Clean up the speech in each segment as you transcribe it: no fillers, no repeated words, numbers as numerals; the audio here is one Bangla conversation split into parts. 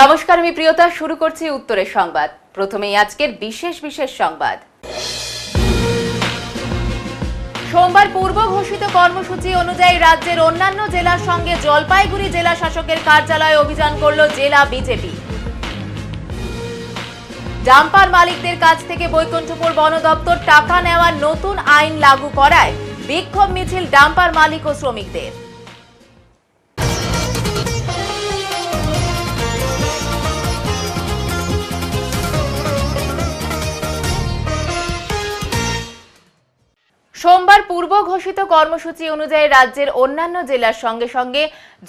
নমস্কার, আমি প্রিয়তা। শুরু করছি উত্তরের সংবাদ। প্রথমেই আজকের বিশেষ সংবাদ। সোমবার পূর্ব ঘোষিত কর্মসূচি অনুযায়ী রাজ্যের অন্যান্য জেলার সঙ্গে জলপাইগুড়ি জেলা শাসকের কার্যালয়ে অভিযান করল জেলা বিজেপি। ডাম্পার মালিকদের কাছ থেকে বৈকুণ্ঠপুর বন দপ্তর টাকা নেওয়ার নতুন আইন লাগু করায় বিক্ষোভ মিছিল ডাম্পার মালিক ও শ্রমিকদের। সোমবার পূর্ব ঘোষিত কর্মসূচি অনুযায়ী রাজ্যের অন্যান্য জেলার সঙ্গে সঙ্গে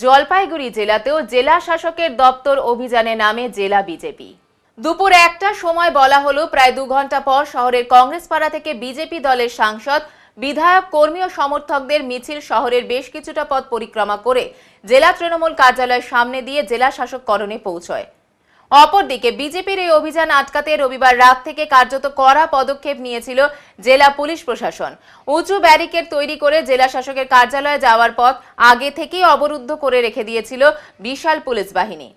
জলপাইগুড়ি জেলাতেও জেলা শাসকের দপ্তর অভিযানে নামে জেলা বিজেপি। দুপুর 1টার সময় বলা হলো, প্রায় 2 ঘন্টা পর শহরের কংগ্রেস পাড়া থেকে বিজেপি দলের সাংসদ, বিধায়ক, কর্মী ও সমর্থকদের মিছিল শহরের বেশ কিছুটা পথ পরিক্রমা করে জেলা তৃণমূল কার্যালয়ের সামনে দিয়ে জেলা শাসক করণে পৌঁছয়। অপরদিকে বিজেপির এই অভিযান আটকাতে রবিবার রাত থেকে কার্যত কড়া পদক্ষেপ নিয়েছিল জেলা পুলিশ প্রশাসন। উঁচু ব্যারিকেড তৈরি করে জেলা শাসকের কার্যালয়ে যাওয়ার পথ আগে থেকেই অবরুদ্ধ করে রেখে দিয়েছিল বিশাল পুলিশ বাহিনী।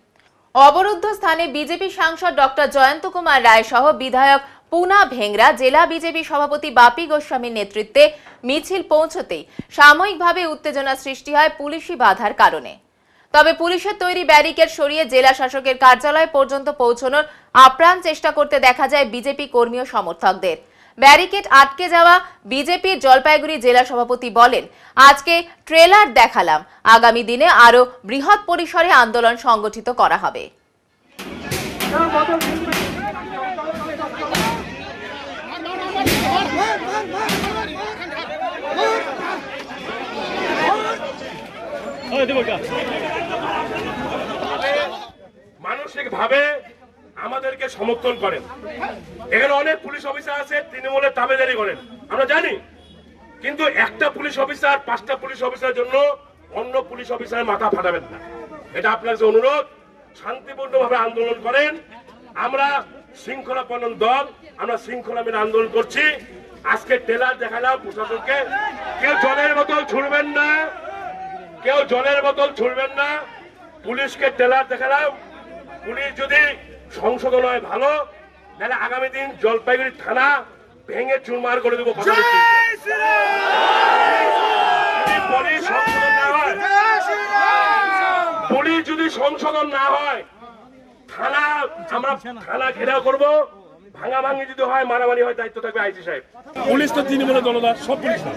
অবরুদ্ধ স্থানে বিজেপি সাংসদ ডক্টর জয়ন্ত কুমার রায় সহ বিধায়ক পুনা ভেংরা, জেলা বিজেপি সভাপতি বাপি গোস্বামীর নেতৃত্বে মিছিল পৌঁছতেই সাময়িকভাবে উত্তেজনা সৃষ্টি হয় পুলিশি বাধার কারণে। তবে পুলিশের তৈরি ব্যারিকেড সরিয়ে জেলা শাসকের কার্যালয় পর্যন্ত পৌঁছানোর আপ্রাণ চেষ্টা করতে দেখা যায় বিজেপি কর্মী ও সমর্থকদের। ব্যারিকেড আটকে যাওয়া বিজেপির জলপাইগুড়ি জেলা সভাপতি বলেন, আজকে ট্রেলার দেখালাম, আগামী দিনে আরো বৃহৎ পরিসরে আন্দোলন সংগঠিত করা হবে। মানসিকভাবে আমাদেরকে সমর্থন করেন। এখানে অনেক পুলিশ অফিসার আছে, তৃণমূলের তাবেদারি করেন, আমরা জানি। কিন্তু একটা পুলিশ অফিসার 5টা পুলিশ অফিসারের জন্য অন্য পুলিশ অফিসারের মাথা ফাটাবেন না, এটা আপনার কাছে অনুরোধ। শান্তিপূর্ণভাবে আন্দোলন করেন। আমরা শৃঙ্খলাপন্ন দল, আমরা শৃঙ্খলা মেনে আন্দোলন করছি। আজকে ট্রেলার দেখালাম প্রশাসনকে, কেউ জলের বোতল ছুড়বেন না, কেউ জলের বোতল ছুড়বেন না। পুলিশকে ট্রেলার দেখালাম। পুলিশ যদি সংশোধন হয় ভালো, তাহলে আগামী দিন জলপাইগুড়ি থানা ভেঙে চুরমার করে দেবো। পুলিশ যদি সংশোধন না হয়, থানা আমরা থানা ঘেরাও করবো। ভাঙাভাঙি যদি হয়, মারামারি হয়, দায়িত্ব থাকবে আইসি সাহেব। পুলিশ তো তৃণমূলের দলদার, সব পুলিশ না,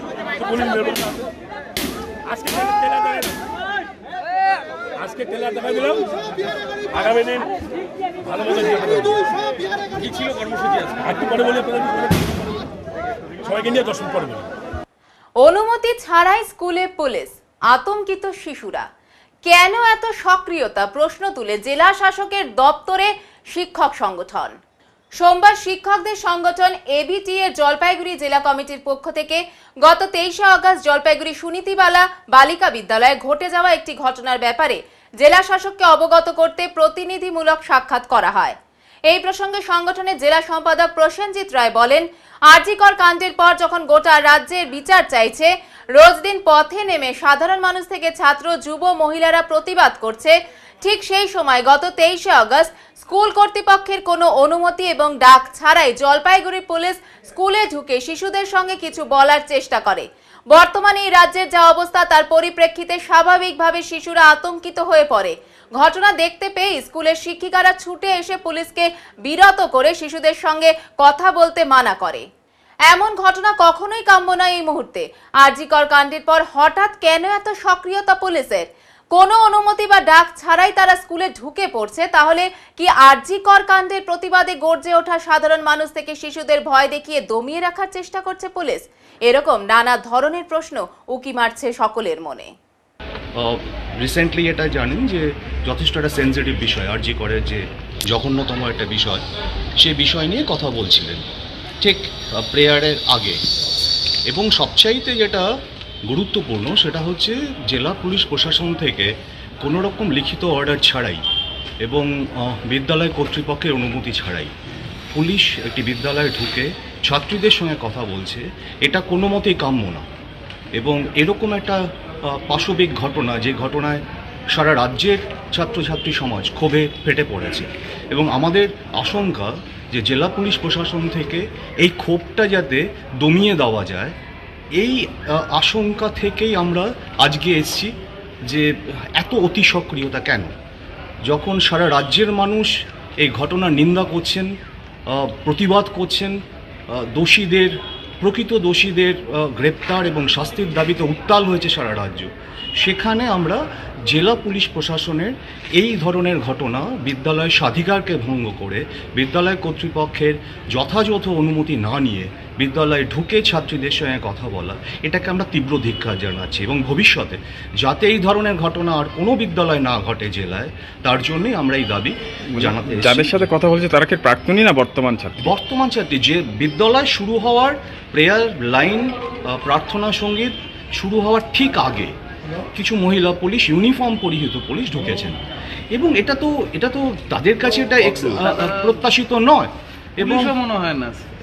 পুলিশ আজকে ট্রেলার দেখা দিলাম, আগামী দিন ভালো মতো কি ছিল কর্মসূচি আছে একটু পরে বলে সবাইকে নিয়ে দর্শন করবেন। অনুমতি ছাড়াই স্কুলে পুলিশ, আতঙ্কিত শিশুরা। কেন এত সক্রিয়তা? প্রশ্ন তুলে জেলা শাসকের দপ্তরে শিক্ষক সংগঠন। সোমবার শিক্ষকদের সংগঠন এবিটি এর জলপাইগুড়ি জেলা কমিটির পক্ষ থেকে গত 23শে আগস্ট জলপাইগুড়ি সুনীতিবালা বালিকা বিদ্যালয়ে ঘটে যাওয়া একটি ঘটনার ব্যাপারে জেলা শাসককে অবগত করতে প্রতিনিধিমূলক সাক্ষাৎ করা হয়। এই প্রসঙ্গে সংগঠনের জেলা সম্পাদক প্রসেনজিৎ রায় বলেন, আরজিকর কাণ্ডের পর যখন গোটা রাজ্যের বিচার চাইছে, রোজ দিন পথে নেমে সাধারণ মানুষ থেকে ছাত্র, যুব, মহিলারা প্রতিবাদ করছে, ঠিক সেই সময় গত 23শে আগস্ট স্কুল কর্তৃপক্ষের কোনো অনুমতি এবং ডাক ছাড়াই জলপাইগুড়ি পুলিশ স্কুলে ঢুকে শিশুদের সঙ্গে কিছু বলার চেষ্টা করে। বর্তমানে এই রাজ্যের যা অবস্থা, তার পরিপ্রেক্ষিতে স্বাভাবিকভাবে শিশুরা আতঙ্কিত হয়ে পড়ে। ঘটনা দেখতে পেয়ে স্কুলের শিক্ষিকারা ছুটে এসে পুলিশকে বিরত করে শিশুদের সঙ্গে কথা বলতে মানা করে। এমন ঘটনা কখনোই কাম্য নয় এই মুহূর্তে। আরজিকর কাণ্ডের পর হঠাৎ কেন এত সক্রিয়তা পুলিশের? কোনো অনুমতি বা ডাক ছাড়াই তারা স্কুলে ঢুকে পড়ছে। তাহলে কি আরজিকর কাণ্ডের প্রতিবাদে গর্জে ওঠা সাধারণ মানুষ থেকে শিশুদের ভয় দেখিয়ে দমিয়ে রাখার চেষ্টা করছে পুলিশ? এরকম নানা ধরনের প্রশ্ন উকি মারছে সকলের মনে। রিসেন্টলি এটা জানেন যে যথেষ্ট একটা সেন্সিটিভ বিষয়, আরজিকরের যে জঘন্যতম একটা বিষয়, সেই বিষয় নিয়ে কথা বলছিলেন ঠিক প্রেয়ারের আগে। এবং সবচাইতে যেটা গুরুত্বপূর্ণ সেটা হচ্ছে জেলা পুলিশ প্রশাসন থেকে কোনো রকম লিখিত অর্ডার ছাড়াই এবং বিদ্যালয় কর্তৃপক্ষের অনুমতি ছাড়াই পুলিশ একটি বিদ্যালয়ে ঢুকে ছাত্রীদের সঙ্গে কথা বলছে, এটা কোনো মতেই কাম্য না। এবং এরকম একটা পাশবিক ঘটনা, যে ঘটনায় সারা রাজ্যের ছাত্রছাত্রী সমাজ ক্ষোভে ফেটে পড়েছে এবং আমাদের আশঙ্কা যে জেলা পুলিশ প্রশাসন থেকে এই ক্ষোভটা যাতে দমিয়ে দেওয়া যায়, এই আশঙ্কা থেকেই আমরা আজকে এসেছি যে এত অতি সক্রিয়তা কেন। যখন সারা রাজ্যের মানুষ এই ঘটনার নিন্দা করছেন, প্রতিবাদ করছেন, দোষীদের প্রকৃত দোষীদের গ্রেপ্তার এবং শাস্তির দাবিতে উত্তাল হয়েছে সারা রাজ্য, সেখানে আমরা জেলা পুলিশ প্রশাসনের এই ধরনের ঘটনা বিদ্যালয়ের স্বাধিকারকে ভঙ্গ করে বিদ্যালয় কর্তৃপক্ষের যথাযথ অনুমতি না নিয়ে বিদ্যালয়ে ঢুকে ছাত্রীদের সঙ্গে কথা বলা, এটাকে আমরা তীব্র ধিক্কার জানাচ্ছি এবং ভবিষ্যতে যাতে এই ধরনের ঘটনা আর কোনো বিদ্যালয় না ঘটে জেলায়, তার জন্যই আমরা এই দাবি জানাতে। যাদের সাথে কথা বলছে তারা কি প্রাক্তনী না বর্তমান ছাত্রী? বর্তমান ছাত্রী। যে বিদ্যালয় শুরু হওয়ার প্রেয়ার লাইন, প্রার্থনা সঙ্গীত শুরু হওয়ার ঠিক আগে কিছু মহিলা পুলিশ, ইউনিফর্ম পরিহিত পুলিশ ঢুকেছেন এবং এটা তো তাদের কাছে এটা প্রত্যাশিত নয়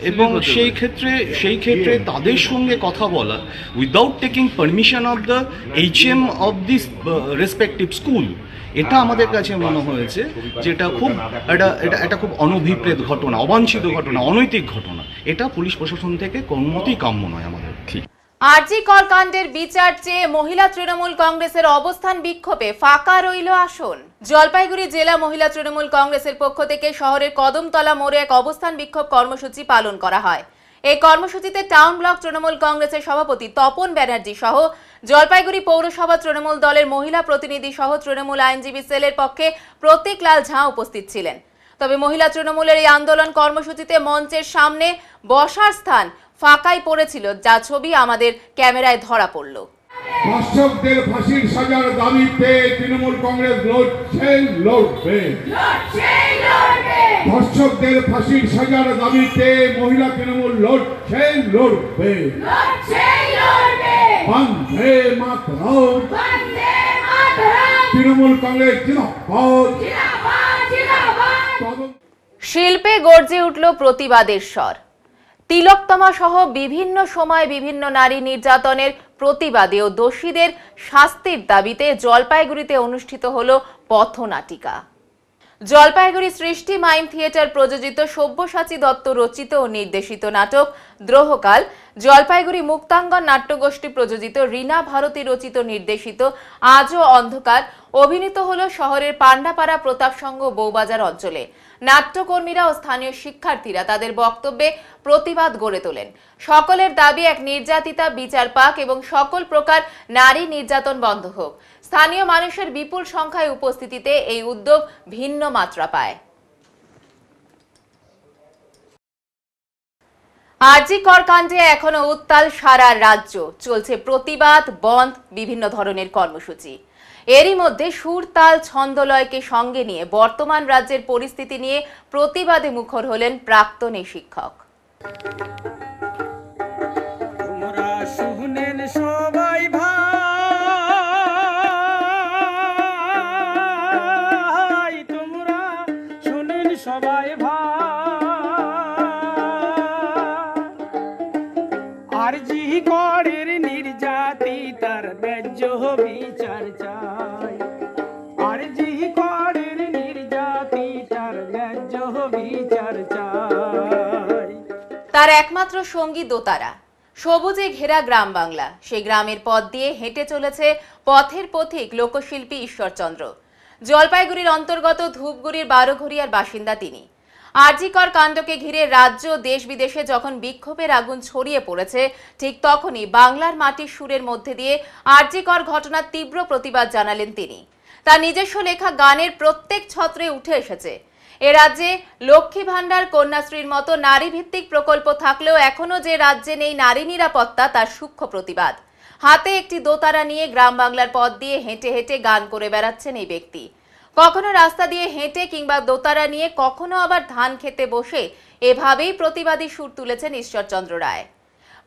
এবং সেই ক্ষেত্রে তাদের সঙ্গে কথা বলা without taking permission of the HM of this respective school, এটা আমাদের কাছে মনে হয়েছে যে এটা খুব অনভিপ্রেত ঘটনা, অবাঞ্ছিত ঘটনা, অনৈতিক ঘটনা। এটা পুলিশ প্রশাসন থেকে কোনোমতেই কাম্য নয় আমাদের। ঠিক আরজি কর কাণ্ডের বিচার চেয়ে মহিলা তৃণমূল কংগ্রেসের অবস্থান বিক্ষোভে ফাঁকা রইল আসন। জলপাইগুড়ি জেলা মহিলা তৃণমূল কংগ্রেসের পক্ষ থেকে শহরের কদমতলা মোড়ে এক অবস্থান বিক্ষোভ কর্মসূচি পালন করা হয়। এই কর্মসূচিতে টাউন ব্লক তৃণমূল কংগ্রেসের সভাপতি তপন ব্যানার্জি সহ জলপাইগুড়ি পৌরসভা তৃণমূল দলের মহিলা প্রতিনিধি সহ তৃণমূল আইনজীবী সেলের পক্ষে প্রতীক লাল ঝা উপস্থিত ছিলেন। তবে মহিলা তৃণমূলের এই আন্দোলন কর্মসূচিতে মঞ্চের সামনে বসার স্থান ফাঁকাই পড়েছিল, যা ছবি আমাদের ক্যামেরায় ধরা পড়ল। ধর্ষকদের ফাঁসির সাজার দাবিতে তৃণমূল কংগ্রেস লড়বে। ধর্ষকদের ফাঁসির সাজার দাবিতে মহিলা তৃণমূল লড়বে। বন্দে মাতরম, তৃণমূল কংগ্রেস জিন্দাবাদ। শিল্পে গর্জে উঠল প্রতিবাদের স্বর। তিলোত্তমা সহ বিভিন্ন সময় বিভিন্ন নারী নির্যাতনের প্রতিবাদে ও দোষীদের শাস্তির দাবিতে জলপাইগুড়িতে অনুষ্ঠিত হলো পথনাটিকা। জলপাইগুড়ি সৃষ্টি মাইম থিয়েটার প্রযোজিত সব্যসাচী দত্ত রচিত ও নির্দেশিত নাটক দ্রোহকাল, জলপাইগুড়ি মুক্তাঙ্গন নাট্যগোষ্ঠী প্রযোজিত রীনা ভারতী রচিত নির্দেশিত আজও অন্ধকার অভিনীত হলো শহরের পান্ডাপাড়া প্রতাপ সংঘ বউবাজার অঞ্চলে। নাট্যকর্মীরা ও স্থানীয় শিক্ষার্থীরা তাদের বক্তব্যে প্রতিবাদ গড়ে তোলেন। সকলের দাবি এক নির্যাতিতা বিচার পাক এবং সকল প্রকার নারী নির্যাতন বন্ধ হোক। স্থানীয় মানুষের বিপুল সংখ্যায় উপস্থিতিতে এই উদ্যোগ ভিন্ন মাত্রা পায়। আরজি কর কাণ্ডে এখনো উত্তাল সারা রাজ্য, চলছে প্রতিবাদ, বন্ধ, বিভিন্ন ধরনের কর্মসূচি। এরই মধ্যে সুর, তাল, ছন্দলয়কে সঙ্গে নিয়ে বর্তমান রাজ্যের পরিস্থিতি নিয়ে প্রতিবাদে মুখর হলেন প্রাক্তন এই শিক্ষক। আরজি করের নির্যাতিতার ন্যায্য বিচার চাই। আরজি করের নির্যাতিতার ন্যায্য বিচার চাই। তার একমাত্র সঙ্গী দোতারা। সবুজে ঘেরা গ্রাম বাংলা, সেই গ্রামের পথ দিয়ে হেঁটে চলেছে পথের পথিক লোকশিল্পী ঈশ্বরচন্দ্র। জলপাইগুড়ির অন্তর্গত ধূপগুড়ির বারোঘরিয়ার বাসিন্দা তিনি। আরজি কর কাণ্ডকে ঘিরে রাজ্য দেশ বিদেশে যখন বিক্ষোভের আগুন ছড়িয়ে পড়েছে, ঠিক তখনই বাংলার মাটির সুরের মধ্যে দিয়ে আরজি কর ঘটনার তীব্র প্রতিবাদ জানালেন তিনি। তার নিজস্ব লেখা গানের প্রত্যেক ছত্রে উঠে এসেছে এ রাজ্যে লক্ষ্মী ভান্ডার, কন্যাশ্রীর মতো নারী ভিত্তিক প্রকল্প থাকলেও এখনো যে রাজ্যে নেই নারী নিরাপত্তা, তার সূক্ষ্ম প্রতিবাদ। হাতে একটি দোতারা নিয়ে গ্রাম বাংলার পথ দিয়ে হেঁটে হেঁটে গান করে বেড়াচ্ছেন এই ব্যক্তি। কখনো রাস্তা দিয়ে হেঁটে কিংবা দোতারা নিয়ে, কখনো আবার ধান খেতে বসে এভাবেই প্রতিবাদী সুর তুলেছেন ঈশ্বরচন্দ্র রায়।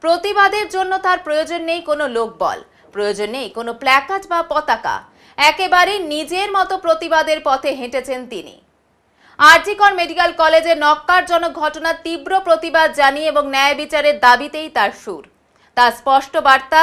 প্রতিবাদের জন্য তার প্রয়োজন নেই কোনো লোকবল, প্রয়োজন নেই কোনো প্ল্যাকার্ড বা পতাকা। একেবারে নিজের মতো প্রতিবাদের পথে হেঁটেছেন তিনি। আরজি কর মেডিকেল কলেজে নক্কারজনক ঘটনার তীব্র প্রতিবাদ জানিয়ে এবং ন্যায় বিচারের দাবিতেই তার সুর। তার স্পষ্ট বার্তা,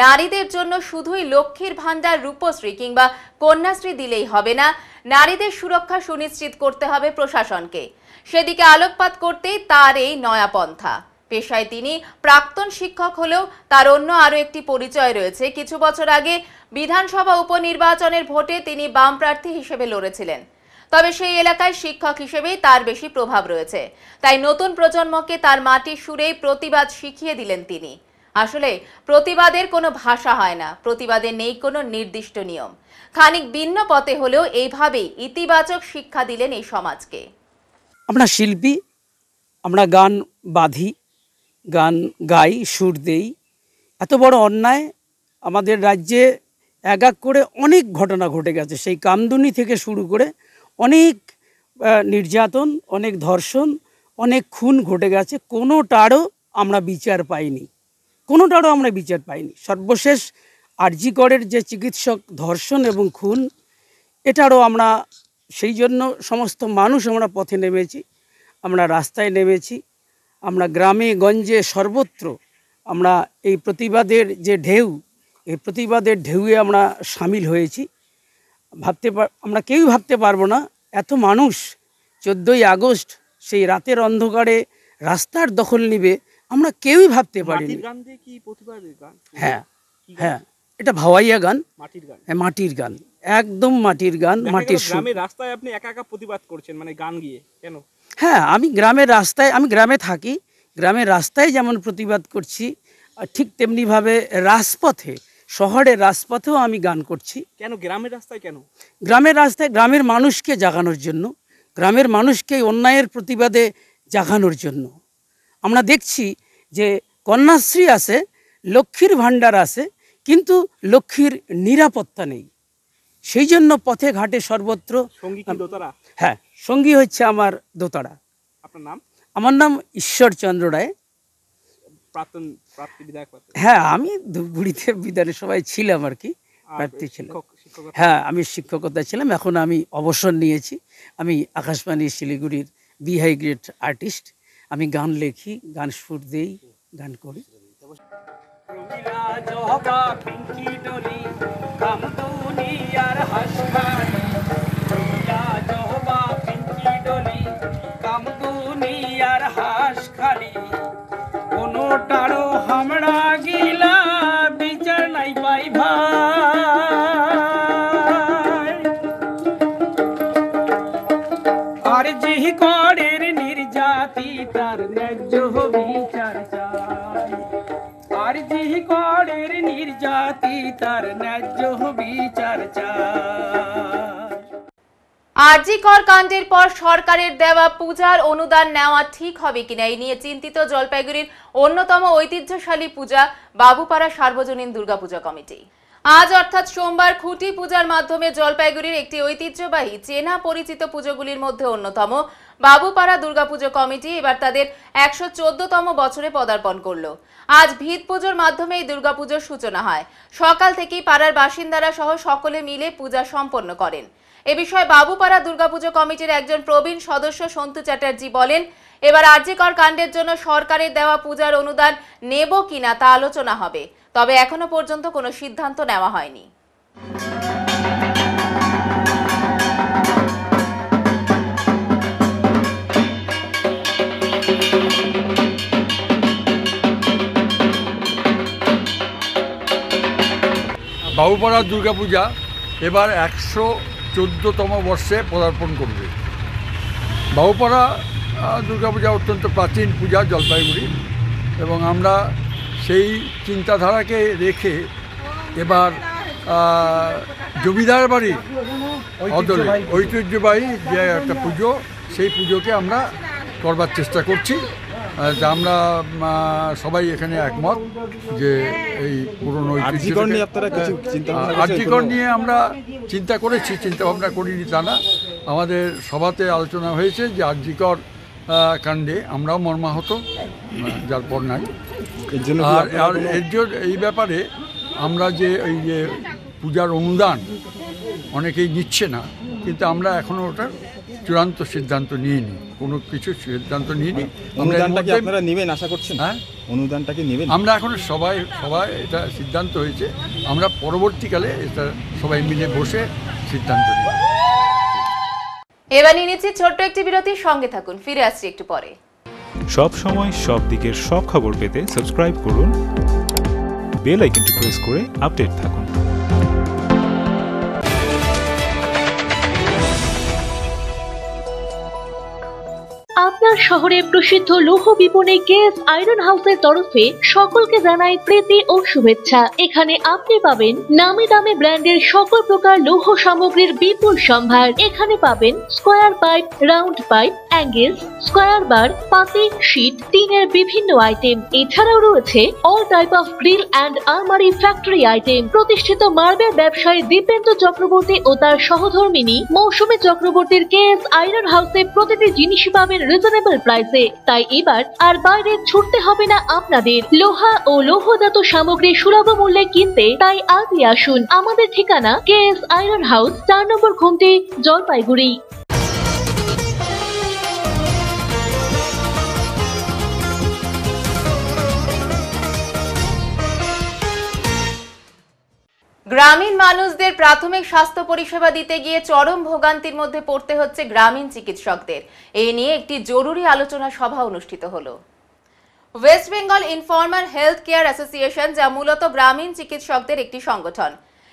নারীদের জন্য শুধুই লক্ষ্মীর ভান্ডার, রূপশ্রী কিংবা কন্যাশ্রী দিলেই হবে না, নারীদের সুরক্ষা সুনিশ্চিত করতে হবে প্রশাসনকে। সেদিকে আলোকপাত করতেই তার এই নয়া পন্থা। পেশায় তিনি প্রাক্তন শিক্ষক হলেও তার অন্য আরও একটি পরিচয় রয়েছে। কিছু বছর আগে বিধানসভা উপনির্বাচনের ভোটে তিনি বাম প্রার্থী হিসেবে লড়েছিলেন। তবে সেই এলাকায় শিক্ষক হিসেবেই তার বেশি প্রভাব রয়েছে। তাই নতুন প্রজন্মকে তার মাটির সুরেই প্রতিবাদ শিখিয়ে দিলেন তিনি। আসলে প্রতিবাদের কোনো ভাষা হয় না, প্রতিবাদের নেই কোনো নির্দিষ্ট নিয়ম। খানিক ভিন্ন পথে হলেও এইভাবেই ইতিবাচক শিক্ষা দিলেন এই সমাজকে। আমরা শিল্পী, আমরা গান বাঁধি, গান গাই, সুর দেই। এত বড় অন্যায় আমাদের রাজ্যে এক এক করে অনেক ঘটনা ঘটে গেছে। সেই কামদুনি থেকে শুরু করে অনেক নির্যাতন, অনেক ধর্ষণ, অনেক খুন ঘটে গেছে। কোনোটারও আমরা বিচার পাইনি, সর্বশেষ আরজি করের যে চিকিৎসক ধর্ষণ এবং খুন, এটারও আমরা সেই জন্য সমস্ত মানুষ আমরা পথে নেমেছি, আমরা রাস্তায় নেমেছি, আমরা গ্রামে গঞ্জে সর্বত্র আমরা এই প্রতিবাদের যে ঢেউ, এই প্রতিবাদের ঢেউয়ে আমরা সামিল হয়েছি। আমরা কেউই ভাবতে পারবো না এত মানুষ 14ই আগস্ট সেই রাতের অন্ধকারে রাস্তার দখল নিবে, আমরা কেউই ভাবতে পারিনি। হ্যাঁ, এটা ভাওয়াইয়া গান, মাটির গান, একদম মাটির গান, মাটির সুর। রাস্তায় আপনি একা একা প্রতিবাদ করছেন, মানে গান গিয়ে, কেন? হ্যাঁ, আমি গ্রামের রাস্তায়, আমি গ্রামে থাকি, গ্রামের রাস্তায় যেমন প্রতিবাদ করছি, ঠিক তেমনিভাবে রাজপথে, শহরের রাজপথেও আমি গান করছি। কেন গ্রামের রাস্তায়? কেন গ্রামের রাস্তায়? গ্রামের মানুষকে জাগানোর জন্য, গ্রামের মানুষকে অন্যায়ের প্রতিবাদে জাগানোর জন্য। আমরা দেখছি যে কন্যাশ্রী আছে, লক্ষ্মীর ভাণ্ডার আছে, কিন্তু লক্ষ্মীর নিরাপত্তা নেই। সেই জন্য পথে ঘাটে সর্বত্র সঙ্গী কি দোতারা? হ্যাঁ, সঙ্গী হচ্ছে আমার দোতারা। আপনার নাম? আমার নাম ঈশ্বরচন্দ্র রায়, প্রার্থী বিধায়ক। হ্যাঁ, আমি ধূপগুড়িতে বিধানসভায় ছিলাম আর কি, প্রার্থী ছিলাম। হ্যাঁ, আমি শিক্ষকতা ছিলাম, এখন আমি অবসর নিয়েছি। আমি আকাশবাণী শিলিগুড়ির বিহাই গ্রেড আর্টিস্ট। আমি গান লেখি, গান সুর দেই, গান করি। কোনোটারও আমরা গিলা বিচার নাই পাই ভাই, আর জি করের নির্যাতি তার ন্যায্য বিচার চাই, আর জি করের নির্যাতি তার ন্যায্য বিচার চাই। আরজি কর কাণ্ডের পর সরকারের দেওয়া পূজার অনুদান নেওয়া ঠিক হবে কিনা এই নিয়ে চিন্তিত জলপাইগুড়ির অন্যতম ঐতিহ্যশালী পূজা বাবুপাড়া সার্বজনীন দুর্গাপূজা কমিটি। আজ অর্থাৎ সোমবার খুঁটি পূজার মাধ্যমে জলপাইগুড়ির একটি ঐতিহ্যবাহী চেনা পরিচিত পুজোগুলির মধ্যে অন্যতম বাবুপাড়া দুর্গাপুজো কমিটি এবার তাদের 114তম বছরে পদার্পণ করলো। আজ ভিত পুজোর মাধ্যমে এই দুর্গাপুজোর সূচনা হয়। সকাল থেকেই পাড়ার বাসিন্দারা সহ সকলে মিলে পূজা সম্পন্ন করেন। এ বিষয়ে বাবুপাড়া দুর্গাপুজো কমিটির একজন প্রবীণ সদস্য সন্তু চ্যাটার্জি বলেন, এবার আরজি কর কাণ্ডের জন্য সরকারের দেওয়া পূজার অনুদান নেব কিনা তা আলোচনা হবে, তবে এখনো পর্যন্ত কোনো সিদ্ধান্ত নেওয়া হয়নি। বাবুপাড়া দুর্গাপূজা এবার 114তম বর্ষে পদার্পণ করবে। বাবুপাড়া দুর্গাপূজা অত্যন্ত প্রাচীন পূজা জলপাইগুড়ি, এবং আমরা সেই চিন্তাধারাকে রেখে এবার জমিদার বাড়ির অদলে ঐতিহ্যবাহী যে একটা পুজো, সেই পুজোকে আমরা করবার চেষ্টা করছি। আমরা সবাই এখানে একমত যে এই পুরনো আরজি কর নিয়ে আমরা চিন্তা করেছি, চিন্তা ভাবনা করিনি তা না। আমাদের সভাতে আলোচনা হয়েছে যে আরজি কর কাণ্ডে আমরাও মর্মাহত, যার পর নাই। আর এর জন্য এই ব্যাপারে আমরা যে এই যে পূজার অনুদান অনেকেই নিচ্ছে না, কিন্তু আমরা এখনও ওটার চূড়ান্ত সিদ্ধান্ত নিইনি, কোনো কিছু সিদ্ধান্ত নিইনি। অনুদানটা কি আপনারা নেবেন আশা করছেন? হ্যাঁ, অনুদানটা কি নেবেন? আমরা এখন সবাই এটা সিদ্ধান্ত হয়েছে, আমরা পরবর্তীকালে এটা সবাই মিলে বসে সিদ্ধান্ত নেব। এবার নিয়ে নিচ্ছি ছোট্ট একটি বিরতির সঙ্গে থাকুন, ফিরে আসছি একটু পরে। সব সময় সব দিকের সব খবর পেতে সাবস্ক্রাইব করুন, বেল আইকনটি প্রেস করে আপডেট থাকুন। আপনার শহরে প্রসিদ্ধ লৌহ বিপণী কেএস আয়রন হাউসের তরফে সকলকে জানাই প্রীতি ও শুভেচ্ছা। এখানে আপনি পাবেন নামি দামি ব্র্যান্ডের সকল প্রকার লৌহ সামগ্রীর বিপুল সম্ভার। এখানে পাবেন square pipe, round pipe, angles, square bar, পাতি, শীট, টিনের বিভিন্ন আইটেম। এছাড়াও রয়েছে all type of grill and আলমারি ফ্যাক্টরি আইটেম। প্রতিষ্ঠিত মার্বেল ব্যবসায়ী দীপেন্দ্র চক্রবর্তী ও তার সহধর্মিনী মৌসুমী চক্রবর্তীর কেএস আয়রন হাউসে প্রতিটি জিনিসই পাবেন রিজনেবল প্রাইসে। তাই এবার আর বাইরে ছুটতে হবে না আপনাদের। লোহা ও লৌহজাত সামগ্রী সুলভ মূল্যে কিনতে তাই আজই আসুন। আমাদের ঠিকানা কেএস আয়রন হাউস, 4 নম্বর ঘুমটি, জলপাইগুড়ি। গ্রামীণ মানুষদের প্রাথমিক স্বাস্থ্য পরিষেবা দিতে গিয়ে চরম ভোগান্তির মধ্যে পড়তে হচ্ছে গ্রামীণ চিকিৎসকদের। এই নিয়ে একটি জরুরি আলোচনা সভা অনুষ্ঠিত হলো। West Bengal informal health care association, যা মূলত গ্রামীণ চিকিৎসকদের একটি সংগঠন,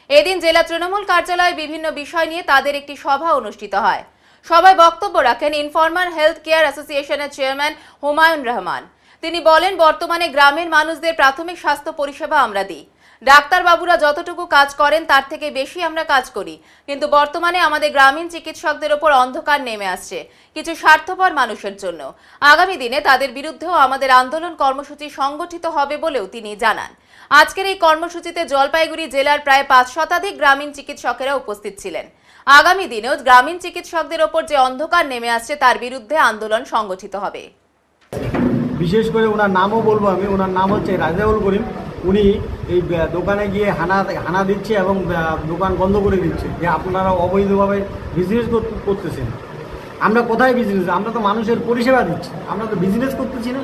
এদিন জেলা তৃণমূল কার্যালয়ে বিভিন্ন বিষয় নিয়ে তাদের একটি সভা অনুষ্ঠিত হয়। সভায় বক্তব্য রাখেন ইনফর্মাল হেলথ কেয়ার অ্যাসোসিয়েশনের চেয়ারম্যান হুমায়ুন রহমান। তিনি বলেন, বর্তমানে গ্রামের মানুষদের প্রাথমিক স্বাস্থ্য পরিষেবা আমরা দিই। ডাক্তারবাবুরা যতটুকু কাজ করেন তার থেকে বেশি আমরা কাজ করি, কিন্তু বর্তমানে আমাদের গ্রামীণ চিকিৎসকদের ওপর অন্ধকার নেমে আসছে কিছু স্বার্থপর মানুষের জন্য। আগামী দিনে তাদের বিরুদ্ধেও আমাদের আন্দোলন কর্মসূচি সংগঠিত হবে বলেও তিনি জানান। আজকের এই কর্মসূচিতে জলপাইগুড়ি জেলার প্রায় 5 শতাধিক গ্রামীণ চিকিৎসকেরা উপস্থিত ছিলেন। আগামী দিনেও গ্রামীণ চিকিৎসকদের ওপর যে অন্ধকার নেমে আসছে তার বিরুদ্ধে আন্দোলন সংগঠিত হবে। বিশেষ করে ওনার নামও বলবো আমি, ওনার নাম হচ্ছে রাজাউল করিম। উনি এই দোকানে গিয়ে হানা দিচ্ছে এবং দোকান বন্ধ করে দিচ্ছে, যে আপনারা অবৈধভাবে বিজনেস করতেছেন। আমরা কোথায় বিজনেস? আমরা তো মানুষের পরিষেবা দিচ্ছি, আমরা তো বিজনেস করতেছি না।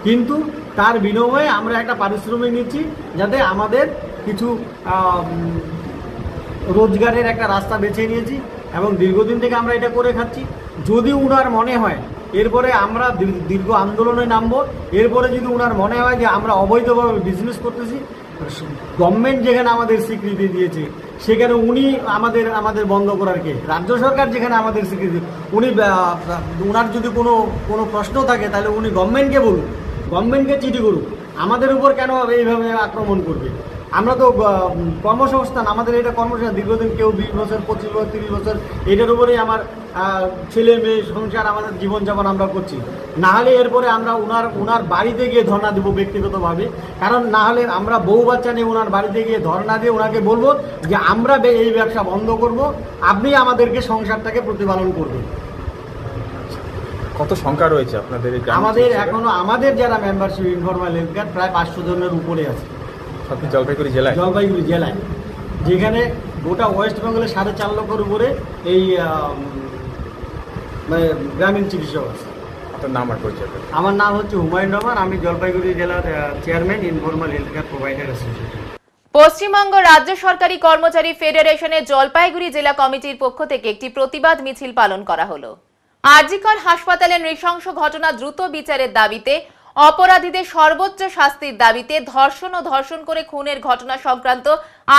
কিন্তু তার বিনিময়ে আমরা একটা পারিশ্রমিক নিচ্ছি, যাতে আমাদের কিছু রোজগারের একটা রাস্তা বেছে নিয়েছি এবং দীর্ঘদিন থেকে আমরা এটা করে খাচ্ছি। যদি উনার মনে হয় এরপরে আমরা দীর্ঘ আন্দোলনে নামবো, এরপরে যদি উনার মনে হয় যে আমরা অবৈধভাবে বিজনেস করতেছি, গভর্নমেন্ট যেখানে আমাদের স্বীকৃতি দিয়েছে সেখানে উনি আমাদের বন্ধ করার কে? রাজ্য সরকার যেখানে আমাদের স্বীকৃতি, উনার যদি কোনো প্রশ্ন থাকে তাহলে উনি গভর্নমেন্টকে বলুন, গভর্নমেন্টকে চিঠি করুন। আমাদের উপর কেন এইভাবে আক্রমণ করবে? আমরা তো কর্মসংস্থান, আমাদের এটা কর্মসংস্থান। দীর্ঘদিন কেউ 20 বছর, 25 বছর, 30 বছর এটার উপরেই আমার ছেলে মেয়ে সংসার, আমাদের জীবনযাপন আমরা করছি। না হলে এরপরে আমরা উনার বাড়িতে গিয়ে ধর্ণা দেবো ব্যক্তিগতভাবে। কারণ না হলে আমরা বউ বাচ্চা নিয়ে ওনার বাড়িতে গিয়ে ধর্ণা দিয়ে ওনাকে বলবো যে আমরা এই ব্যবসা বন্ধ করব, আপনি আমাদেরকে সংসারটাকে প্রতিপালন করবেন। কত সংখ্যা রয়েছে আপনাদের? আমাদের এখনো আমাদের যারা মেম্বারশিপ ইনফর্মাল হেলথ কেয়ার প্রায় 500 জনের উপরে আছে জলপাইগুড়ি জেলায়, যেখানে গোটা ওয়েস্ট বেঙ্গলে 4.5 লক্ষের উপরে এই গ্রামীণ চিকিৎসক আছে। আপনার নাম আর পরিচয়? আমার নাম হচ্ছে হুমায়ুন রহমান, আমি জলপাইগুড়ি জেলার chairman informal health care provider association. Paschimbanga রাজ্য সরকারি কর্মচারী ফেডারেশনের জলপাইগুড়ি জেলা কমিটির পক্ষ থেকে একটি প্রতিবাদ মিছিল পালন করা হলো। আরজিকর হাসপাতালের নৃশংস ঘটনা দ্রুত বিচারের দাবিতে, অপরাধীদের সর্বোচ্চ শাস্তির দাবিতে, ধর্ষণ ও ধর্ষণ করে খুনের ঘটনা সংক্রান্ত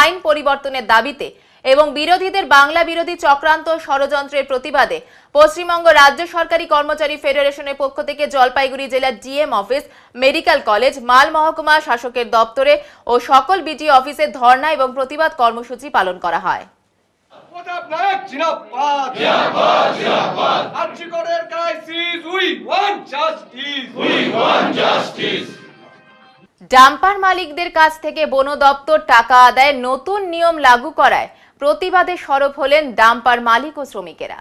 আইন পরিবর্তনের দাবিতে এবং বিরোধীদের বাংলা বিরোধী চক্রান্ত ষড়যন্ত্রের প্রতিবাদে পশ্চিমবঙ্গ রাজ্য সরকারি কর্মচারী ফেডারেশনের পক্ষ থেকে জলপাইগুড়ি জেলার ডিএম অফিস, মেডিকেল কলেজ, মাল মহকুমা শাসকের দপ্তরে ও সকল বিডিও অফিসে ধর্ণা এবং প্রতিবাদ কর্মসূচি পালন করা হয়। ডাম্পার মালিকদের কাছ থেকে বন দপ্তর টাকা আদায়ের নতুন নিয়ম লাগু করায় প্রতিবাদে সরব হলেন ডাম্পার মালিক ও শ্রমিকেরা।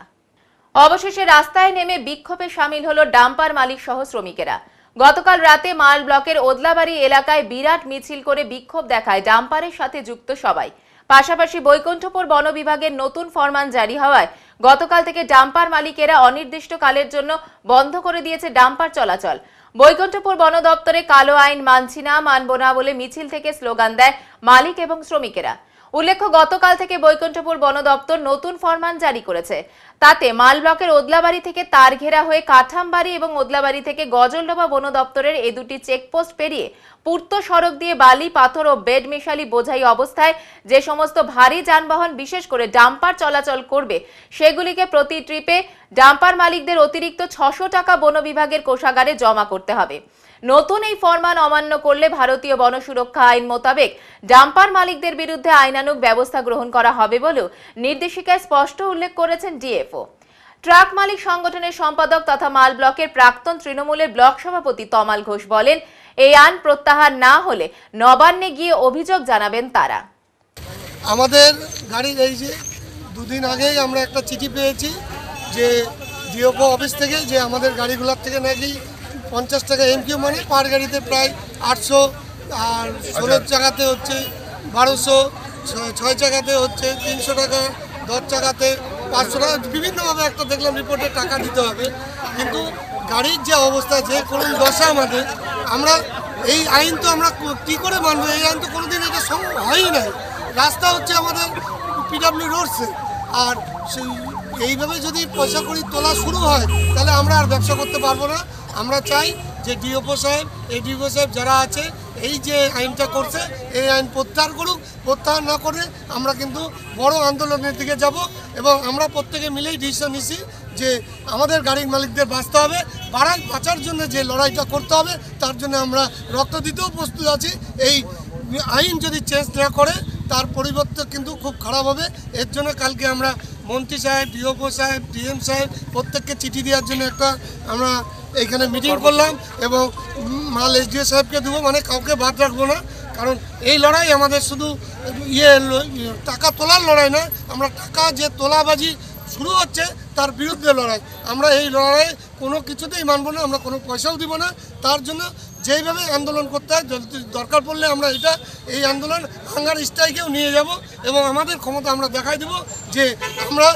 অবশেষে রাস্তায় নেমে বিক্ষোভে সামিল হলো ডাম্পার মালিক সহ শ্রমিকেরা। গতকাল রাতে মাল ব্লকের ওদলাবাড়ি এলাকায় বিরাট মিছিল করে বিক্ষোভ দেখায় ডাম্পারের সাথে যুক্ত সবাই। পাশাপাশি বৈকুণ্ঠপুর বন বিভাগের নতুন ফরমান জারি হওয়ায় গতকাল থেকে ডাম্পার মালিকেরা অনির্দিষ্টকালের জন্য বন্ধ করে দিয়েছে ডাম্পার চলাচল। বৈকুণ্ঠপুর বন দপ্তরে কালো আইন মানছি না, মানব না বলে মিছিল থেকে স্লোগান দেয় মালিক এবং শ্রমিকেরা। উল্লেখ্য, গতকাল থেকে বৈকুণ্ঠপুর বন দপ্তর নতুন ফরমান জারি করেছে। তাতে মাল ব্লকের ওদলাবাড়ি থেকে তারঘেরা হয়ে কাঠামবাড়ি এবং ওদলাবাড়ি থেকে গজলডোবা বন দপ্তরের এই দুটি চেকপোস্ট পেরিয়ে পূর্ত সড়ক দিয়ে বালি, পাথর ও বেড মেশালি বোঝাই অবস্থায় যে সমস্ত ভারী যানবাহন বিশেষ করে ডাম্পার চলাচল করবে সেগুলিকে প্রতি ট্রিপে ডাম্পার মালিকদের অতিরিক্ত 600 টাকা বন বিভাগের কোষাগারে জমা করতে হবে। নতুন এই ফরমান অমান্য করলে ভারতীয় বন সুরক্ষা আইন মোতাবেক ডাম্পার মালিকদের বিরুদ্ধে আইনানুগ ব্যবস্থা গ্রহণ করা হবে বলেও নির্দেশিকায় স্পষ্ট উল্লেখ করেছেন ডিএফও। ট্রাক মালিক সংগঠনের সম্পাদক তথা মাল ব্লকের প্রাক্তন তৃণমূলের ব্লক সভাপতি তমাল ঘোষ বলেন, এই আইন প্রত্যাহার না হলে নবান্নে গিয়ে অভিযোগ জানাবেন তারা। আমাদের গাড়ির এই যে দুদিন আগেই আমরা একটা চিঠি পেয়েছি যে ডিএফও অফিস থেকে যে আমাদের গাড়িগুলোর থেকে নাকি 50 টাকা এমকিউ মানে পার গাড়িতে প্রায় 800, আর 16 চাকাতে হচ্ছে 1200, 6 চাকাতে হচ্ছে 300 টাকা, 10 চাকাতে 500 টাকা, বিভিন্নভাবে একটা দেখলাম রিপোর্টে টাকা দিতে হবে। কিন্তু গাড়ির যে অবস্থা, যে কোন দশা আমাদের, আমরা এই আইন তো আমরা কী করে মানবো? এই আইন তো কোনোদিন এটা সম্ভব হয়ই নাই। রাস্তা হচ্ছে আমাদের পিডাব্লিউ রোডসে, আর সেই এইভাবে যদি পয়সা করি তোলা শুরু হয় তাহলে আমরা আর ব্যবসা করতে পারবো না। আমরা চাই যে ডিওপো সাহেব, এডিও সাহেব যারা আছে এই যে আইনটা করছে এই আইন প্রত্যাহার করুক। প্রত্যাহার না করে আমরা কিন্তু বড় আন্দোলনের দিকে যাব এবং আমরা প্রত্যেকে মিলেই ডিসিশন নিছি যে আমাদের গাড়ির মালিকদের বাঁচতে হবে, বাঁচার জন্য যে লড়াইটা করতে হবে তার জন্য আমরা রক্ত দিতেও প্রস্তুত আছি। এই আইন যদি চেঞ্জ না করে তার পরিবর্তন কিন্তু খুব খারাপ হবে। এর জন্য কালকে আমরা মন্ত্রী সাহেব, ডিওপো সাহেব, ডিএম সাহেব প্রত্যেককে চিঠি দেওয়ার জন্য একটা আমরা এইখানে মিটিং করলাম এবং মাল এসডিও সাহেবকে দেবো, মানে কাউকে বাদ রাখবো না। কারণ এই লড়াই আমাদের শুধু টাকা তোলার লড়াই না, আমরা টাকা যে তোলাবাজি শুরু হচ্ছে তার বিরুদ্ধে লড়াই। আমরা এই লড়াই কোনো কিছুতেই মানব না, আমরা কোনো পয়সাও দিব না। তার জন্য যেইভাবে আন্দোলন করতে হয়, দরকার পড়লে আমরা এই আন্দোলন হাঙ্গার স্ট্রাইকেও নিয়ে যাব এবং আমাদের ক্ষমতা আমরা দেখাই দেব যে আমরা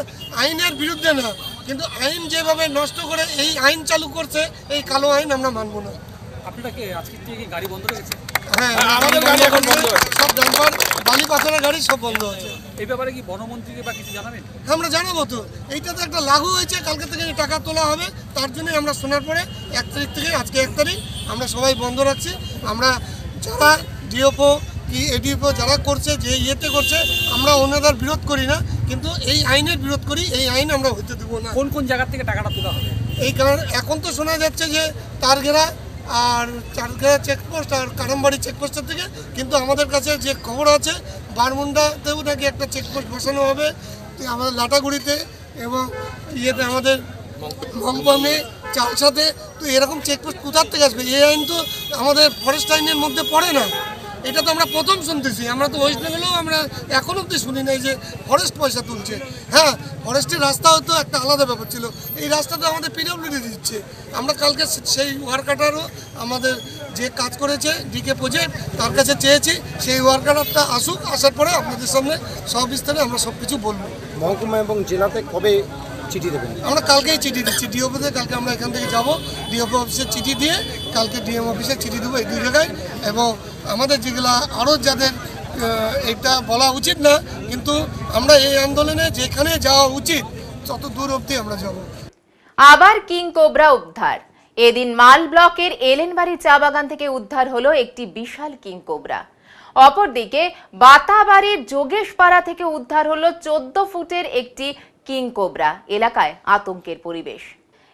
আইনের বিরুদ্ধে না, কিন্তু আইন যেভাবে নষ্ট করে এই আইন চালু করছে এই কালো আইন আমরা মানব না। আপনারা কি আজকে কি গাড়ি বন্ধ রেখেছে? হ্যাঁ, আমাদের গাড়ি এখন বন্ধ, সব ডাম্পার বালি পাথরের গাড়ি সব বন্ধ আছে। এই ব্যাপারে কি বনমন্ত্রীকে বা কিছু জানাবেন? আমরা জানাবো তো, এইটা তো একটা লাগু হয়েছে, কালকে থেকে টাকা তোলা হবে। তার জন্যই আমরা শোনার পরে 1 তারিখ থেকে, আজকে 1 তারিখ, আমরা সবাই বন্ধ রাখছি। আমরা যারা ডিওপো কি এডিওপো যারা করছে, যে ইয়েতে করছে, আমরা ওনাদের বিরোধ করি না, কিন্তু এই আইনের বিরোধ করি। এই আইন আমরা হইতে দেবো না। কোন কোন জায়গা থেকে টাকাটা তোলা হবে? এই কারণ এখন তো শোনা যাচ্ছে যে তারঘেরা আর চারঘেরা চেকপোস্ট আর কারামবাড়ি চেকপোস্টের থেকে, কিন্তু আমাদের কাছে যে খবর আছে বারমুন্ডাতেও নাকি একটা চেকপোস্ট বসানো হবে, আমাদের লাটাগুড়িতে এবং ইয়েতে আমাদের মংপামে, চালসাতে। তো এরকম চেকপোস্ট কোথার থেকে আসবে? এই আইন তো আমাদের ফরেস্ট আইনের মধ্যে পড়ে না। এটা তো আমরা প্রথম শুনতেছি। আমরা তো ওয়েস্ট বেঙ্গলেও আমরা এখন অব্দি শুনি নাই যে ফরেস্ট পয়সা তুলছে। হ্যাঁ, ফরেস্টের রাস্তা হয়তো একটা আলাদা ব্যাপার ছিল, এই রাস্তাটা আমাদের পিডব্লিউডি দিচ্ছে। আমরা কালকে সেই ওয়ার্কারও আমাদের যে কাজ করেছে ডিকে প্রজেক্ট, তার কাছে চেয়েছি সেই ওয়ার্কারটা আসুক, আসার পরে আপনাদের সামনে সবিস্তারে আমরা সব কিছু বলবো। মহকুমা এবং জেলাতে কবে চিঠি দেবেন? আমরা কালকেই চিঠি দিচ্ছি ডিওপোতে। কালকে আমরা এখান থেকে যাব, ডিওপো অফিসে চিঠি দিয়ে কালকে ডিএম অফিসে চিঠি দেবো, এই 2 জায়গায়। এবং আমাদের যেগুলা আরও যাদের এটা বলা উচিত না, কিন্তু আমরা এই আন্দোলনে যেখানে যাওয়া উচিত তত দূর অবধি আমরা যাব। আবার কিং কোবরা উদ্ধার। এদিন মাল ব্লকের এলেনবাড়ি চা বাগান থেকে উদ্ধার হলো একটি বিশাল কিং কোবরা। অপরদিকে বাতাবাড়ির যোগেশপাড়া থেকে উদ্ধার হলো 14 ফুটের একটি কিং কোবরা। এলাকায় আতঙ্কের পরিবেশ।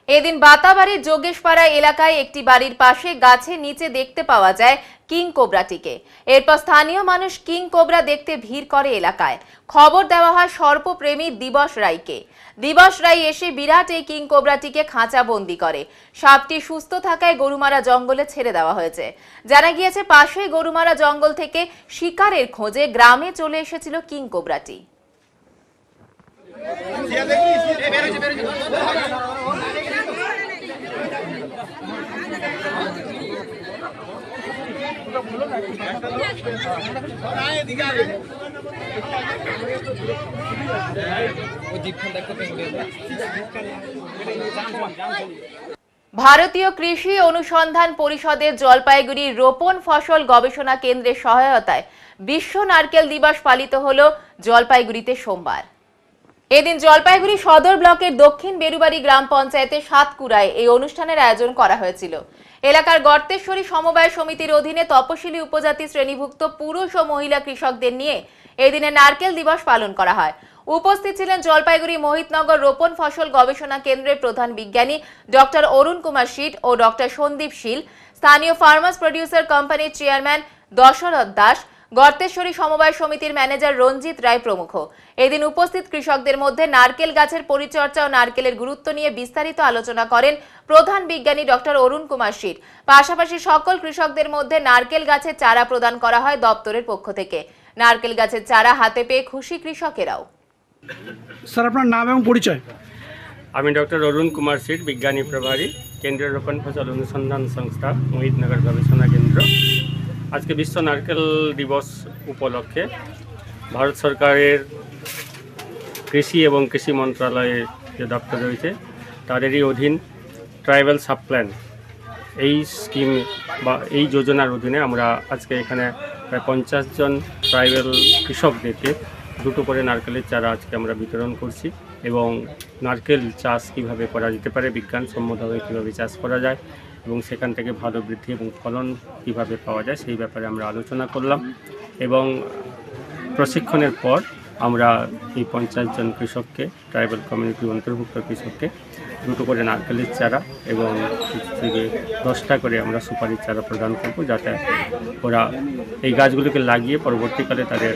এদিন বাতাবাড়ির যোগেশপাড়া এলাকায় একটি বাড়ির পাশে গাছের নিচে দেখতে পাওয়া যায় কিং কোবরাটিকে। এরপর স্থানীয় মানুষ কিং কোবরা দেখতে ভিড় করে এলাকায়। খবর দেওয়া হয় সর্পপ্রেমী দিবস রায়কে। দিবস রায় এসে বিরাট এই কিং কোবরাটিকে খাঁচা বন্দি করে। সাপটি সুস্থ থাকায় গরুমারা জঙ্গলে ছেড়ে দেওয়া হয়েছে। জানা গিয়েছে পাশেই গরুমারা জঙ্গল থেকে শিকারের খোঁজে গ্রামে চলে এসেছিল কিং কোবরাটি। ভারতীয় কৃষি অনুসন্ধান পরিষদের জলপাইগুড়ি রোপণ ফসল গবেষণা কেন্দ্রের সহায়তায় বিশ্ব নারকেল দিবস পালিত হলো জলপাইগুড়িতে সোমবার। এদিন জলপাইগুড়ি সদর ব্লকের দক্ষিণ বেরুবাড়ি গ্রাম পঞ্চায়েতের সাতকুড়ায় এই অনুষ্ঠানের আয়োজন করা হয়েছিল। এলাকার গর্তেশ্বরী সমবায় সমিতির অধীনে তপশিলি উপজাতি শ্রেণীভুক্ত পুরুষ ও মহিলা কৃষকদের নিয়ে এদিনে নারকেল দিবস পালন করা হয়। উপস্থিত ছিলেন জলপাইগুড়ি মোহিতনগর রোপণ ফসল গবেষণা কেন্দ্রের প্রধান বিজ্ঞানী ডক্টর অরুণ কুমার শীট ও ডক্টর সন্দীপ শীল, স্থানীয় ফার্মার্স প্রডিউসার কোম্পানির চেয়ারম্যান দশরথ দাস, গর্তেশ্বরী সমবায় সমিতির ম্যানেজার রঞ্জিত রায় প্রমুখ। এদিন উপস্থিত কৃষকদের মধ্যে নারকেল গাছের পরিচর্যা ও নারকেলের গুরুত্ব নিয়ে বিস্তারিত আলোচনা করেন প্রধান বিজ্ঞানী ডক্টর অরুণ কুমার শীট। পাশাপাশি সকল কৃষকদের মধ্যে নারকেল গাছের চারা প্রদান করা হয় দপ্তরের পক্ষ থেকে। নারকেল গাছের চারা হাতে পেয়ে খুশি কৃষকেরাও। স্যার, আপনার নাম এবং পরিচয়? আমি ডক্টর অরুণ কুমার শীট, বিজ্ঞানী প্রভারী, কেন্দ্রীয় রোপণ ফসল অনুসন্ধান সংস্থা, মোহিতনগর গবেষণা কেন্দ্র। আজকে বিশ্ব নারকেল দিবস উপলক্ষে ভারত সরকারের কৃষি এবং কৃষি মন্ত্রণালয়ের যে দপ্তর রয়েছে তাদেরই অধীন ট্রাইবাল সাব প্ল্যান এই স্কিম বা এই যোজনার অধীনে আমরা আজকে এখানে প্রায় 50 জন ট্রাইবাল কৃষকদেরকে দুটো করে নারকেলের চারা আজকে আমরা বিতরণ করছি এবং নারকেল চাষ কিভাবে করা যেতে পারে, বিজ্ঞানসম্মতভাবে কীভাবে চাষ করা যায় এবং সেখান থেকে ভালো বৃদ্ধি এবং ফলন কীভাবে পাওয়া যায় সেই ব্যাপারে আমরা আলোচনা করলাম। এবং প্রশিক্ষণের পর আমরা এই 50 জন কৃষককে, ট্রাইবাল কমিউনিটি অন্তর্ভুক্ত কৃষককে দুটো করে নারকেলের চারা এবং 10টা করে আমরা সুপারির চারা প্রদান করব, যাতে ওরা এই গাছগুলোকে লাগিয়ে পরবর্তীকালে তাদের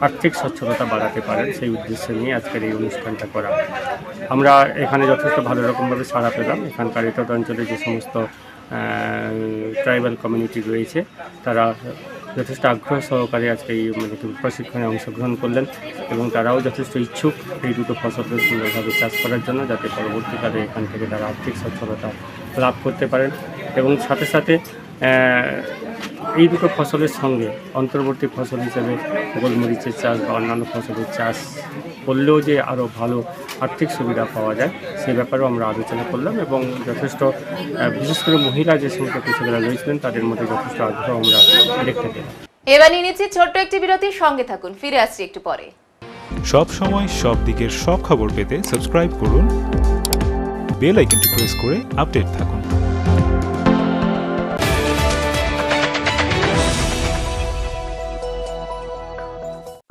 আর্থিক সচ্ছলতা বাড়াতে পারেন, সেই উদ্দেশ্যে নিয়ে আজকের এই অনুষ্ঠানটা করা। আমরা এখানে যথেষ্ট ভালো রকমভাবে সাড়া পেলাম। এখানকার এতদ অঞ্চলে যে সমস্ত ট্রাইবাল কমিউনিটি রয়েছে তারা যথেষ্ট আগ্রহ সহকারে আজকে এই প্রশিক্ষণে অংশগ্রহণ করলেন এবং তারাও যথেষ্ট ইচ্ছুক এই দুটো ফসলকে সুন্দরভাবে চাষ করার জন্য, যাতে পরবর্তীকালে এখান থেকে তারা আর্থিক সচ্ছলতা লাভ করতে পারেন। এবং সাথে সাথে এই দুটো ফসলের সঙ্গে অন্তর্বর্তী ফসল হিসেবে গোলমরিচের চাষ বা অন্যান্য ফসলের চাষ করলেও যে আরও ভালো আর্থিক সুবিধা পাওয়া যায় সে ব্যাপারেও আমরা আলোচনা করলাম এবং যথেষ্ট বিশেষ করে মহিলা যে সমস্ত কৃষকরা রয়েছিলেন তাদের মধ্যে যথেষ্ট আগ্রহ আমরা দেখতে পেলাম। এবার নিয়ে নিচ্ছি ছোট্ট একটি বিরতির সঙ্গে থাকুন, ফিরে আসছি একটু পরে। সব সময় সব দিকের সব খবর পেতে সাবস্ক্রাইব করুন, বেল আইকনটি প্রেস করে আপডেট থাকুন।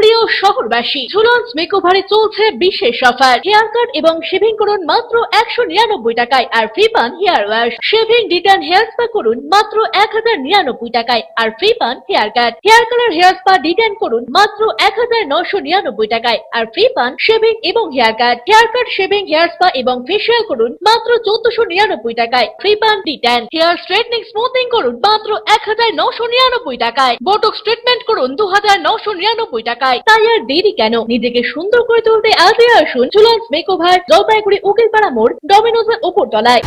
প্রিয় শহরবাসী, ঝুলন্স মেকওভারে চলছে বিশেষ অফার। হেয়ার কাট এবং শেভিং করুন মাত্র 199 টাকায় আর ফ্রি পান hair wash. Shaving detan hair spa করুন মাত্র 1099 টাকায় আর ফ্রি পান hair cut. Hair colour hair spa detan করুন মাত্র 1999 টাকায় আর ফ্রি পান শেভিং এবং hair cut. Hair cut, shaving, hair spa এবং ফেসিয়াল করুন মাত্র 1499 টাকায়, ফ্রি পান ডিটেন। হেয়ার স্ট্রেটনিং স্মুথিং করুন মাত্র 1999 টাকায়। বটক্স ট্রিটমেন্ট করুন 2999 টাকায়। তাই আর দেরি কেন, নিজেকে সুন্দর করে তুলতে আজই আসুন ঝুলন্স মেকওভার, জলপাইগুড়ি উকিলপাড়া মোড়, ডমিনোজের উপর তলায়।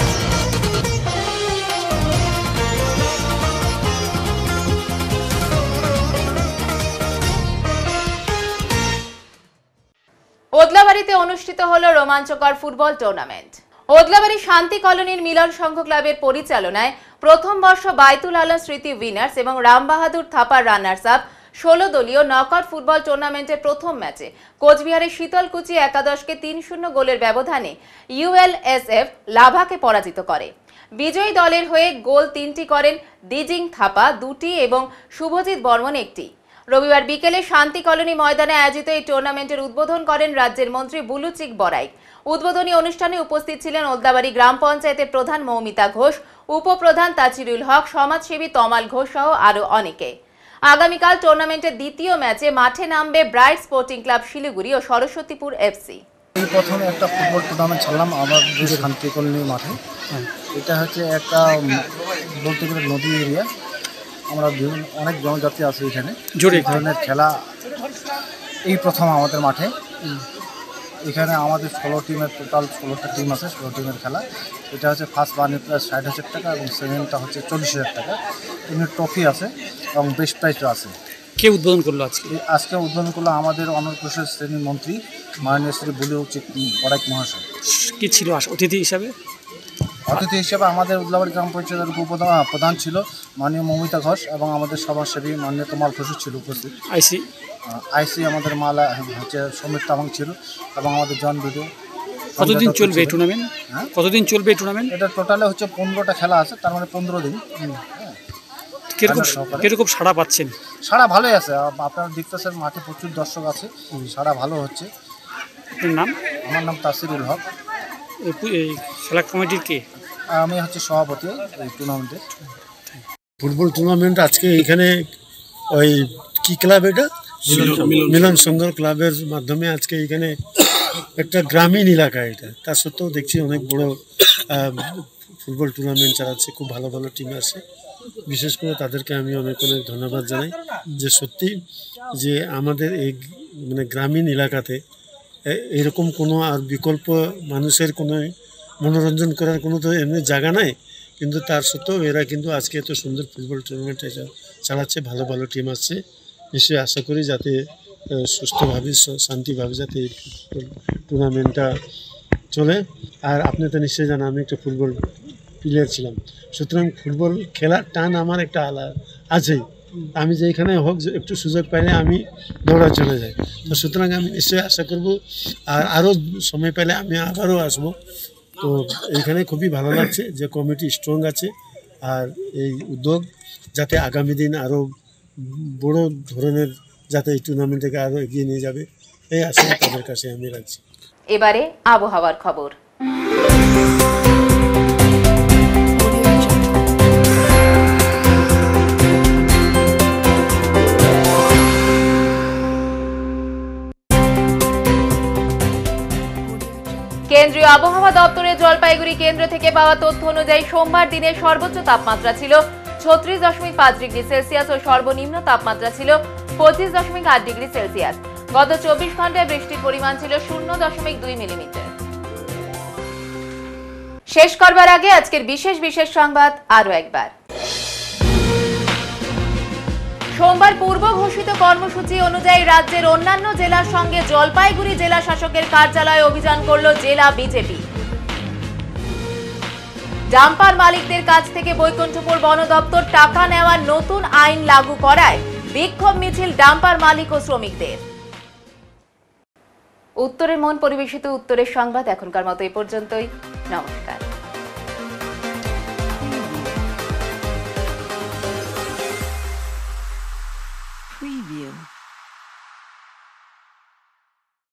ওদলাবাড়িতে অনুষ্ঠিত হলো রোমাঞ্চকর ফুটবল টুর্নামেন্ট। ওদলাবাড়ি শান্তি কলোনির মিলন সংঘ ক্লাবের পরিচালনায় প্রথম বর্ষ বাইতুল আলম স্মৃতি উইনার্স এবং রাম বাহাদুর থাপার রানার্স আপ 16 দলীয় নকআউট ফুটবল টুর্নামেন্টের প্রথম ম্যাচে কোচবিহারের শীতলকুচি একাদশকে 3-0 গোলের ব্যবধানে ইউএলএসএফ লাভাকে পরাজিত করে। বিজয়ী দলের হয়ে গোল 3টি করেন দিজিং থাপা 2টি এবং শুভজিৎ বর্মন 1টি। রবিবার বিকেলে শান্তি কলোনি ময়দানে আয়োজিত এই টুর্নামেন্টের উদ্বোধন করেন রাজ্যের মন্ত্রী বুলুচিক বড়াইক। উদ্বোধনী অনুষ্ঠানে উপস্থিত ছিলেন ওদলাবাড়ি গ্রাম পঞ্চায়েতের প্রধান মৌমিতা ঘোষ, উপপ্রধান তাজিরুল হক, সমাজসেবী তমাল ঘোষ সহ আরো অনেকে। আগামীকাল টুর্নামেন্টের দ্বিতীয় ম্যাচে মাঠে নামবে ব্রাইট স্পোর্টিং ক্লাব শিলিগুড়ি ও সরস্বতীপুর এফসি। এই প্রথমে একটা ফুটবল টুর্নামেন্ট ছাড়লাম আমার শান্তি কলোনি মাঠে। এটা হচ্ছে একটা বলতে গেলে নদী এরিয়া, আমরা বিভিন্ন অনেক জনজাতি আছে এখানে, এই ধরনের খেলা এই প্রথম আমাদের মাঠে। এখানে আমাদের 16 টিমের টোটাল 16টা টিম আছে, 16 টিমের খেলা। এটা হচ্ছে ফার্স্ট বানি প্রাইস 60,000 টাকা এবং সেকেন্ডটা হচ্ছে 40,000 টাকা। এমনি ট্রফি আছে এবং বেস্ট প্রাইজও আছে। কে উদ্বোধন করলো আজকে? আজকে উদ্বোধন করলো আমাদের অনগ্রসর শ্রেণীর মন্ত্রী মাননীয় শ্রী বুলিউ বড়াইক মহাশয়। কি ছিল অতিথি হিসাবে? অতিথি হিসেবে আমাদের উদলাবাড়ি গ্রাম পঞ্চায়েতের প্রধান ছিল মাননীয় মমিতা ঘোষ এবং আমাদের সভাসেবী মাননীয় তমাল ঘোষ ছিল উপস্থিত। আইসি আমাদের মালা হচ্ছে সমীর তামাং ছিল এবং আমাদের জন ভিডিও। কতদিন চলবে এই টুর্নামেন্ট? কতদিন চলবে এই টুর্নামেন্ট? এটা টোটালে হচ্ছে 15টা খেলা আছে, তার মানে 15 দিন। কিরকম সাড়া পাচ্ছেন? সাড়া ভালোই আছে, আপনারা দেখতেছেন মাঠে প্রচুর দর্শক আছে, সাড়া ভালো হচ্ছে। আপনার নাম? আমার নাম তাসিরুল হক। এই খেলা কমিটির কে? আমি হচ্ছে সভাপতি এই টুর্নামেন্টের। ফুটবল টুর্নামেন্ট আজকে এখানে ওই কি ক্লাব, এটা মিলন সংঘ ক্লাবের মাধ্যমে আজকে এখানে একটা গ্রামীণ এলাকা, এটা তা সত্ত্বেও দেখছি অনেক বড় ফুটবল টুর্নামেন্ট চালাচ্ছে, খুব ভালো ভালো টিম আছে। বিশেষ করে তাদেরকে আমি অনেক অনেক ধন্যবাদ জানাই যে সত্যি যে আমাদের এই মানে গ্রামীণ এলাকাতে এরকম কোনো আর বিকল্প মানুষের কোনো মনোরঞ্জন করার কোনো তো এমনি জায়গা নাই, কিন্তু তার সত্ত্বেও এরা কিন্তু আজকে এত সুন্দর ফুটবল টুর্নামেন্ট চালাচ্ছে, ভালো ভালো টিম আসছে। নিশ্চয়ই আশা করি যাতে সুস্থভাবে শান্তিভাবে যাতে এই টুর্নামেন্টটা চলে। আর আপনি তো নিশ্চয়ই জানেন আমি একটা ফুটবল প্লেয়ার ছিলাম, সুতরাং ফুটবল খেলার টান আমার একটা আলাদা আছেই। আমি যেখানে হোক একটু সুযোগ পাইলে আমি দৌড়া চলে যাই। তো সুতরাং আমি নিশ্চয়ই আশা করব আর আরও সময় পেলে আমি আবারও আসবো। তো এইখানে খুবই ভালো লাগছে যে কমিটি স্ট্রং আছে, আর এই উদ্যোগ যাতে আগামী দিন আরও বড় ধরনের যাতে এই টুর্নামেন্টটাকে আরও এগিয়ে নিয়ে যাবে, এই আশা তাদের কাছে আমি রাখছি। এবারে আবহাওয়ার খবর। কেন্দ্রীয় আবহাওয়া দপ্তরের জলপাইগুড়ি কেন্দ্র থেকে পাওয়া তথ্য অনুযায়ী সোমবার দিনের সর্বোচ্চ তাপমাত্রা ছিল 36.5 ডিগ্রি সেলসিয়াস ও সর্বনিম্ন তাপমাত্রা ছিল 25.8 ডিগ্রি সেলসিয়াস। গত 24 ঘন্টায় বৃষ্টির পরিমাণ ছিল 0.2 মিলিমিটার। শেষ করবার আগে আজকের বিশেষ বিশেষ সংবাদ আরো একবার। সোমবার পূর্ব ঘোষিত কর্মসূচি অনুযায়ী রাজ্যের অন্যান্য জেলার সঙ্গে জলপাইগুড়ি জেলা শাসকের কার্যালয়ে অভিযান করল জেলা বিজেপি। ডাম্পার মালিকদের কাছ থেকে বৈকুণ্ঠপুর বন দপ্তর টাকা নেওয়ার নতুন আইন লাগু করায় বিক্ষোভ মিছিল ডাম্পার মালিক ও শ্রমিকদের। উত্তরের মন পরিবেশিত উত্তরের সংবাদ এখনকার মতো এই পর্যন্তই। নমস্কার।